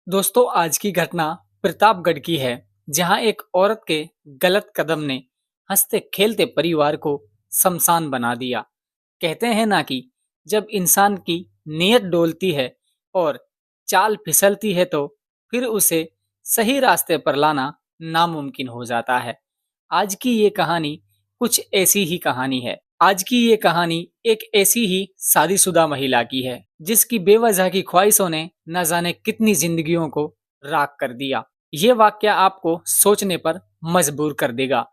दोस्तों आज की घटना प्रतापगढ़ की है। जहां एक औरत के गलत कदम ने हंसते खेलते परिवार को शमशान बना दिया। कहते हैं ना कि जब इंसान की नीयत डोलती है और चाल फिसलती है तो फिर उसे सही रास्ते पर लाना नामुमकिन हो जाता है। आज की ये कहानी कुछ ऐसी ही कहानी है। आज की ये कहानी एक ऐसी ही शादीशुदा महिला की है जिसकी बेवजह की ख्वाहिशों ने न जाने कितनी जिंदगियों को राख कर दिया। ये वाक्य आपको सोचने पर मजबूर कर देगा।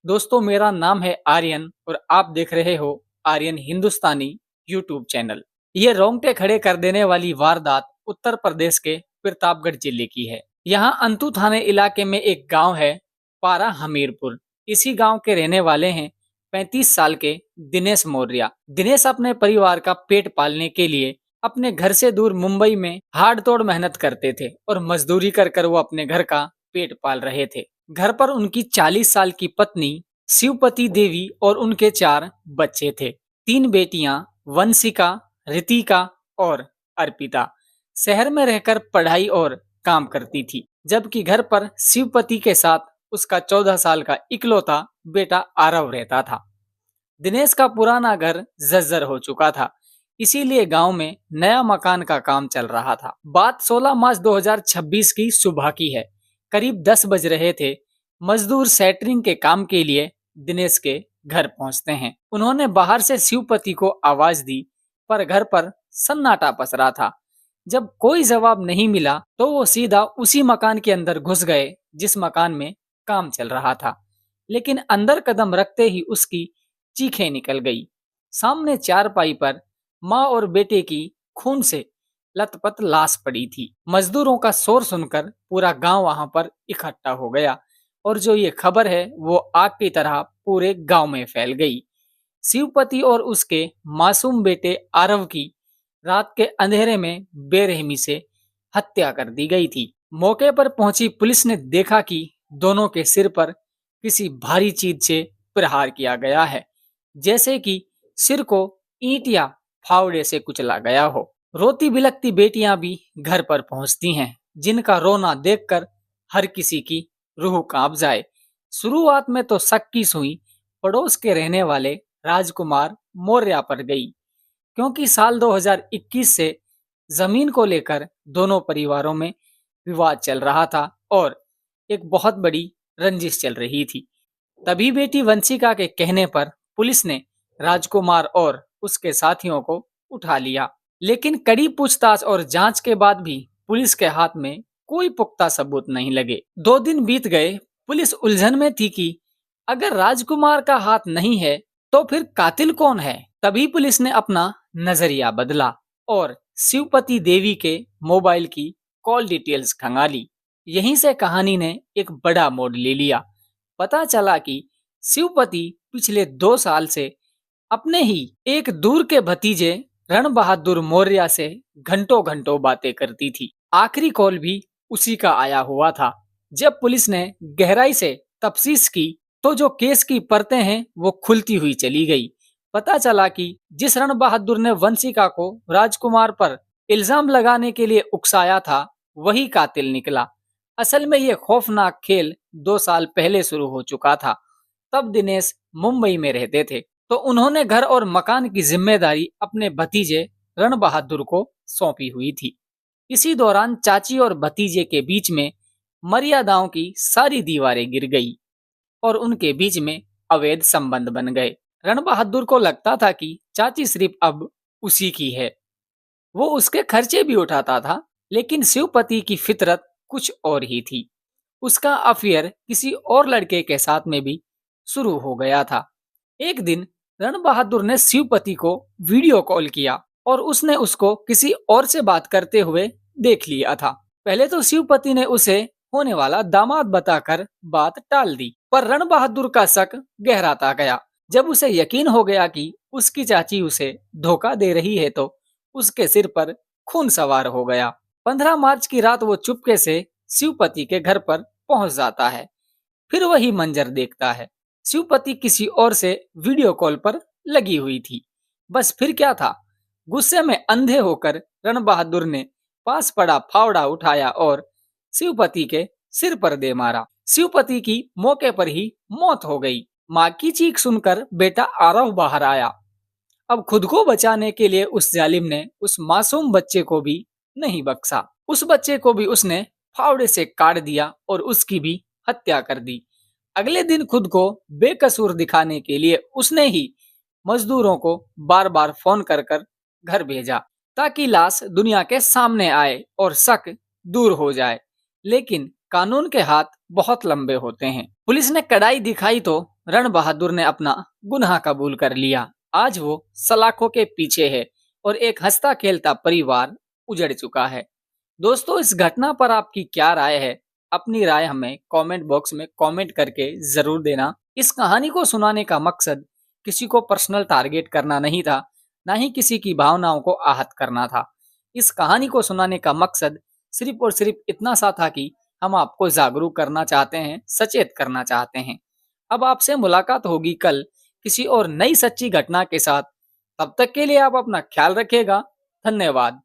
दोस्तों मेरा नाम है आर्यन और आप देख रहे हो आर्यन हिंदुस्तानी यूट्यूब चैनल। ये रोंगटे खड़े कर देने वाली वारदात उत्तर प्रदेश के प्रतापगढ़ जिले की है। यहाँ अंतु थाने इलाके में एक गांव है पारा हमीरपुर। इसी गांव के रहने वाले हैं 35 साल के दिनेश मौर्य। दिनेश अपने परिवार का पेट पालने के लिए अपने घर से दूर मुंबई में हाड़ तोड़ मेहनत करते थे और मजदूरी कर कर वो अपने घर का पेट पाल रहे थे। घर पर उनकी 40 साल की पत्नी शिवपति देवी और उनके 4 बच्चे थे। 3 बेटियां वंशिका, रितिका और अर्पिता शहर में रहकर पढ़ाई और काम करती थी, जबकि घर पर शिवपति के साथ उसका 14 साल का इकलौता बेटा आरव रहता था। दिनेश का पुराना घर जर्जर हो चुका था, इसीलिए गांव में नया मकान का काम चल रहा था। बात 16 मार्च 2026 की सुबह की है। करीब 10 बज रहे थे। मजदूर सेटरिंग के काम के लिए दिनेश के घर पहुंचते हैं। उन्होंने बाहर से शिवपति को आवाज दी, पर घर पर सन्नाटा पसरा था। जब कोई जवाब नहीं मिला तो वो सीधा उसी मकान के अंदर घुस गए जिस मकान में काम चल रहा था। लेकिन अंदर कदम रखते ही उसकी चीखें निकल गई। सामने चारपाई पर माँ और बेटे की खून से लथपथ लाश पड़ी थी। मजदूरों का शोर सुनकर पूरा गांव वहां पर इकट्ठा हो गया और जो ये खबर है वो आग की तरह पूरे गांव में फैल गई। शिवपति और उसके मासूम बेटे आरव की रात के अंधेरे में बेरहमी से हत्या कर दी गई थी। मौके पर पहुंची पुलिस ने देखा कि दोनों के सिर पर किसी भारी चीज से प्रहार किया गया है, जैसे कि सिर को ईंट या फावड़े से कुचला गया हो। रोती बिलखती बेटियां भी घर पर पहुंचती हैं, जिनका रोना देखकर हर किसी की रूह कांप जाए। शुरुआत में तो शक की सुई पड़ोस के रहने वाले राजकुमार मौर्य पर गई, क्योंकि साल 2021 से जमीन को लेकर दोनों परिवारों में विवाद चल रहा था और एक बहुत बड़ी रंजिश चल रही थी। तभी बेटी वंशिका के कहने पर पुलिस ने राजकुमार और उसके साथियों को उठा लिया, लेकिन कड़ी पूछताछ और जांच के बाद भी पुलिस के हाथ में कोई पुख्ता सबूत नहीं लगे। 2 दिन बीत गए। पुलिस उलझन में थी कि अगर राजकुमार का हाथ नहीं है तो फिर कातिल कौन है। तभी पुलिस ने अपना नजरिया बदला और शिवपति देवी के मोबाइल की कॉल डिटेल्स खंगाली। यहीं से कहानी ने एक बड़ा मोड़ ले लिया। पता चला कि शिवपति पिछले 2 साल से अपने ही एक दूर के भतीजे रण बहादुर मौर्य से घंटों घंटों बातें करती थी। आखिरी कॉल भी उसी का आया हुआ था। जब पुलिस ने गहराई से तफ्तीश की तो जो केस की परतें हैं वो खुलती हुई चली गई। पता चला कि जिस रण बहादुर ने वंशिका को राजकुमार पर इल्जाम लगाने के लिए उकसाया था वही कातिल निकला। असल में ये खौफनाक खेल 2 साल पहले शुरू हो चुका था। तब दिनेश मुंबई में रहते थे, तो उन्होंने घर और मकान की जिम्मेदारी अपने भतीजे रण बहादुर को सौंपी हुई थी। इसी दौरान चाची और भतीजे के बीच में मर्यादाओं की सारी दीवारें गिर गई और उनके बीच में अवैध संबंध बन गए। रण बहादुर को लगता था कि चाची सिर्फ अब उसी की है, वो उसके खर्चे भी उठाता था, लेकिन शिवपति की फितरत कुछ और ही थी। उसका अफेयर किसी और लड़के के साथ में भी शुरू हो गया था। एक दिन रण बहादुर ने शिवपति को वीडियो कॉल किया और उसने उसको किसी और से बात करते हुए देख लिया था। पहले तो शिवपति ने उसे होने वाला दामाद बताकर बात टाल दी, पर रण बहादुर का शक गहराता गया। जब उसे यकीन हो गया कि उसकी चाची उसे धोखा दे रही है तो उसके सिर पर खून सवार हो गया। 15 मार्च की रात वो चुपके से शिवपति के घर पर पहुंच जाता है। फिर वही मंजर देखता है। शिवपति किसी और से वीडियो कॉल पर लगी हुई थी। बस फिर क्या था, गुस्से में अंधे होकर रण बहादुर ने पास पड़ा फावड़ा उठाया और शिवपति के सिर पर दे मारा। शिवपति की मौके पर ही मौत हो गई। माँ की चीख सुनकर बेटा आरव बाहर आया। अब खुद को बचाने के लिए उस जालिम ने उस मासूम बच्चे को भी नहीं बख्शा। उस बच्चे को भी उसने फावड़े से काट दिया और उसकी भी हत्या कर दी। अगले दिन खुद को बेकसूर दिखाने के लिए उसने ही मजदूरों को बार बार फोन कर कर घर भेजा, ताकि लाश दुनिया के सामने आए और शक दूर हो जाए। लेकिन कानून के हाथ बहुत लंबे होते हैं। पुलिस ने कड़ाई दिखाई तो रण बहादुर ने अपना गुनाह कबूल कर लिया। आज वो सलाखों के पीछे है और एक हंसता खेलता परिवार उजड़ चुका है। दोस्तों, इस घटना पर आपकी क्या राय है? अपनी राय हमें कमेंट बॉक्स में कमेंट करके जरूर देना। इस कहानी को सुनाने का मकसद किसी को पर्सनल टारगेट करना नहीं था, ना ही किसी की भावनाओं को आहत करना था। इस कहानी को सुनाने का मकसद सिर्फ और सिर्फ इतना सा था कि हम आपको जागरूक करना चाहते हैं, सचेत करना चाहते हैं। अब आपसे मुलाकात होगी कल किसी और नई सच्ची घटना के साथ। तब तक के लिए आप अपना ख्याल रखिएगा। धन्यवाद।